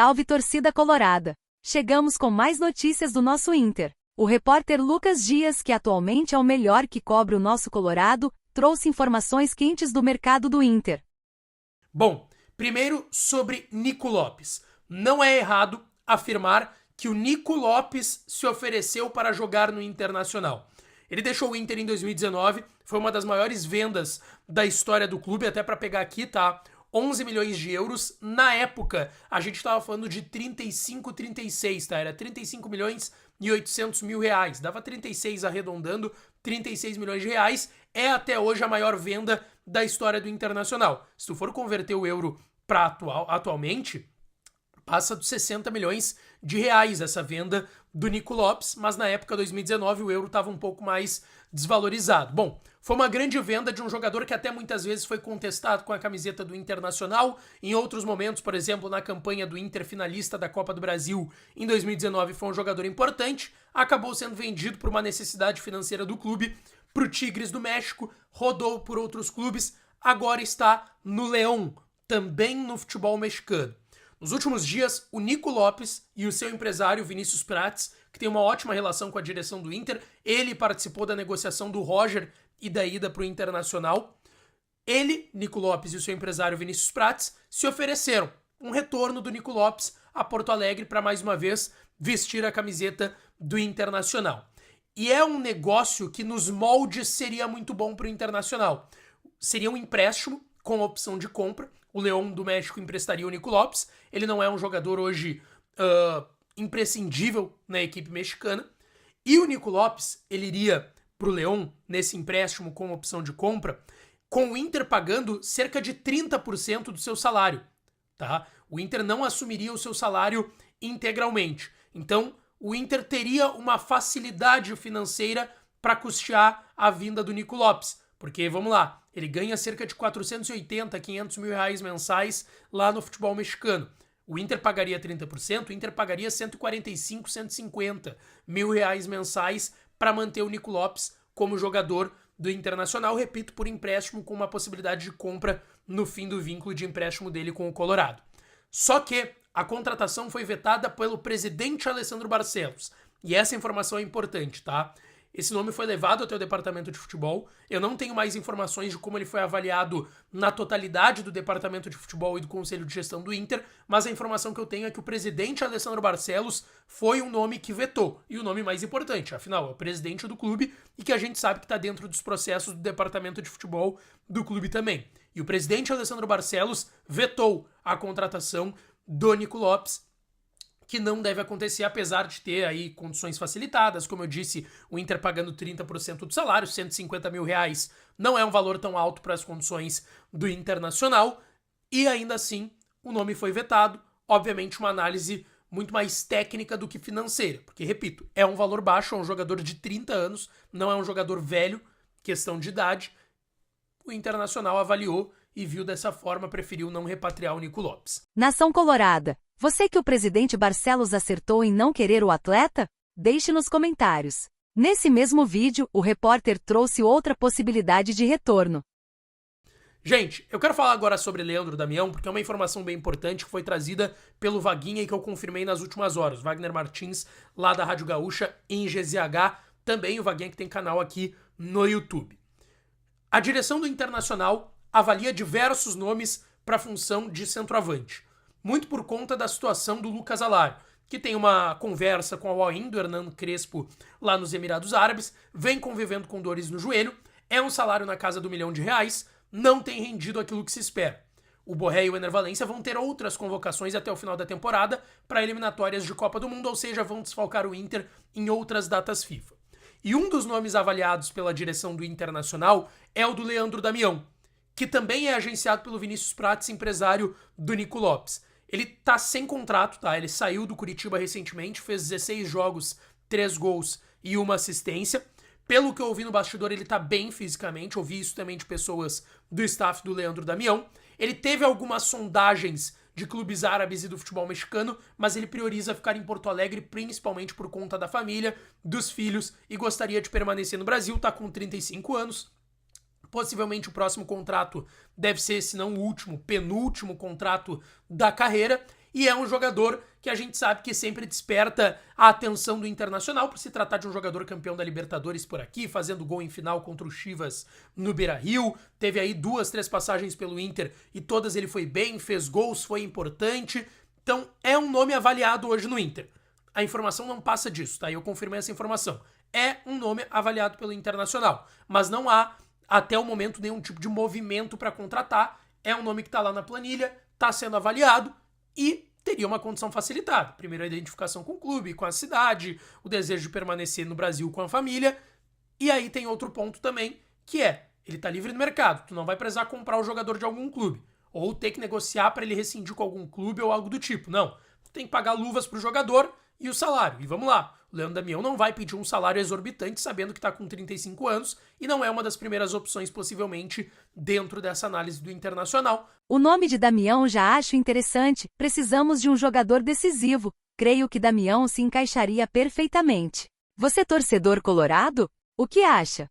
Salve torcida colorada! Chegamos com mais notícias do nosso Inter. O repórter Lucas Dias, que atualmente é o melhor que cobre o nosso Colorado, trouxe informações quentes do mercado do Inter. Bom, primeiro sobre Nico Lopes. Não é errado afirmar que o Nico Lopes se ofereceu para jogar no Internacional. Ele deixou o Inter em 2019, foi uma das maiores vendas da história do clube, até para pegar aqui, tá? 11 milhões de euros. Na época, a gente estava falando de 35, 36, tá? Era 35 milhões e 800 mil reais. Dava 36 arredondando, 36 milhões de reais. É até hoje a maior venda da história do Internacional. Se tu for converter o euro para atualmente, passa dos 60 milhões de reais essa venda do Nico Lopes, mas na época 2019 o euro estava um pouco mais desvalorizado. Bom, foi uma grande venda de um jogador que até muitas vezes foi contestado com a camiseta do Internacional. Em outros momentos, por exemplo, na campanha do Inter finalista da Copa do Brasil em 2019, foi um jogador importante. Acabou sendo vendido por uma necessidade financeira do clube para o Tigres do México, rodou por outros clubes, agora está no León, também no futebol mexicano. Nos últimos dias, o Nico Lopes e o seu empresário Vinícius Prats, que tem uma ótima relação com a direção do Inter, ele participou da negociação do Roger e da ida para o Internacional. Ele, Nico Lopes, e o seu empresário Vinícius Prats se ofereceram um retorno do Nico Lopes a Porto Alegre para mais uma vez vestir a camiseta do Internacional. E é um negócio que nos moldes seria muito bom para o Internacional. Seria um empréstimo com opção de compra. O León do México emprestaria o Nico Lopes. Ele não é um jogador hoje imprescindível na equipe mexicana. E o Nico Lopes, ele iria para o León nesse empréstimo com opção de compra, com o Inter pagando cerca de 30% do seu salário. Tá? O Inter não assumiria o seu salário integralmente. Então, o Inter teria uma facilidade financeira para custear a vinda do Nico Lopes. Porque, vamos lá, ele ganha cerca de 480, 500 mil reais mensais lá no futebol mexicano. O Inter pagaria 30%, o Inter pagaria 145, 150 mil reais mensais para manter o Nico Lopes como jogador do Internacional, repito, por empréstimo com uma possibilidade de compra no fim do vínculo de empréstimo dele com o Colorado. Só que a contratação foi vetada pelo presidente Alessandro Barcelos. E essa informação é importante, tá? Esse nome foi levado até o departamento de futebol. Eu não tenho mais informações de como ele foi avaliado na totalidade do departamento de futebol e do conselho de gestão do Inter, mas a informação que eu tenho é que o presidente Alessandro Barcelos foi um nome que vetou. E o nome mais importante, afinal, é o presidente do clube e que a gente sabe que está dentro dos processos do departamento de futebol do clube também. E o presidente Alessandro Barcelos vetou a contratação do Nico Lopes, que não deve acontecer, apesar de ter aí condições facilitadas. Como eu disse, o Inter pagando 30% do salário, 150 mil reais, não é um valor tão alto para as condições do Internacional, e ainda assim o nome foi vetado. Obviamente uma análise muito mais técnica do que financeira, porque, repito, é um valor baixo, é um jogador de 30 anos, não é um jogador velho, questão de idade. O Internacional avaliou e viu dessa forma, preferiu não repatriar o Nico Lopes. Nação Colorada, você que o presidente Barcelos acertou em não querer o atleta? Deixe nos comentários. Nesse mesmo vídeo, o repórter trouxe outra possibilidade de retorno. Gente, eu quero falar agora sobre Leandro Damião, porque é uma informação bem importante que foi trazida pelo Vaguinha e que eu confirmei nas últimas horas. Wagner Martins, lá da Rádio Gaúcha, em GZH, também o Vaguinha que tem canal aqui no YouTube. A direção do Internacional avalia diversos nomes para a função de centroavante, muito por conta da situação do Lucas Alario, que tem uma conversa com o Al-Ain, do Hernan Crespo, lá nos Emirados Árabes, vem convivendo com dores no joelho, é um salário na casa do R$1 milhão, não tem rendido aquilo que se espera. O Borré e o Ener Valencia vão ter outras convocações até o final da temporada para eliminatórias de Copa do Mundo, ou seja, vão desfalcar o Inter em outras datas FIFA. E um dos nomes avaliados pela direção do Internacional é o do Leandro Damião, que também é agenciado pelo Vinícius Prats, empresário do Nico Lopes. Ele tá sem contrato, tá? Ele saiu do Curitiba recentemente, fez 16 jogos, 3 gols e 1 assistência. Pelo que eu ouvi no bastidor, ele tá bem fisicamente, ouvi isso também de pessoas do staff do Leandro Damião. Ele teve algumas sondagens de clubes árabes e do futebol mexicano, mas ele prioriza ficar em Porto Alegre, principalmente por conta da família, dos filhos, e gostaria de permanecer no Brasil, tá com 35 anos. Possivelmente o próximo contrato deve ser, se não o último, penúltimo contrato da carreira. e é um jogador que a gente sabe que sempre desperta a atenção do Internacional por se tratar de um jogador campeão da Libertadores por aqui, fazendo gol em final contra o Chivas no Beira-Rio, teve aí 2, 3 passagens pelo Inter e todas ele foi bem, fez gols, foi importante, então é um nome avaliado hoje no Inter. A informação não passa disso, tá? Eu confirmei essa informação. É um nome avaliado pelo Internacional, mas não há até o momento nenhum tipo de movimento para contratar, é um nome que tá lá na planilha, tá sendo avaliado e teria uma condição facilitada. Primeiro, a identificação com o clube, com a cidade, o desejo de permanecer no Brasil com a família. E aí tem outro ponto também, que é, ele tá livre no mercado. Tu não vai precisar comprar o jogador de algum clube. Ou ter que negociar para ele rescindir com algum clube ou algo do tipo. Não. Tu tem que pagar luvas pro jogador e o salário. E vamos lá. O Leandro Damião não vai pedir um salário exorbitante sabendo que tá com 35 anos e não é uma das primeiras opções possivelmente dentro dessa análise do Internacional. O nome de Damião já acho interessante, precisamos de um jogador decisivo, creio que Damião se encaixaria perfeitamente. Você torcedor colorado? O que acha?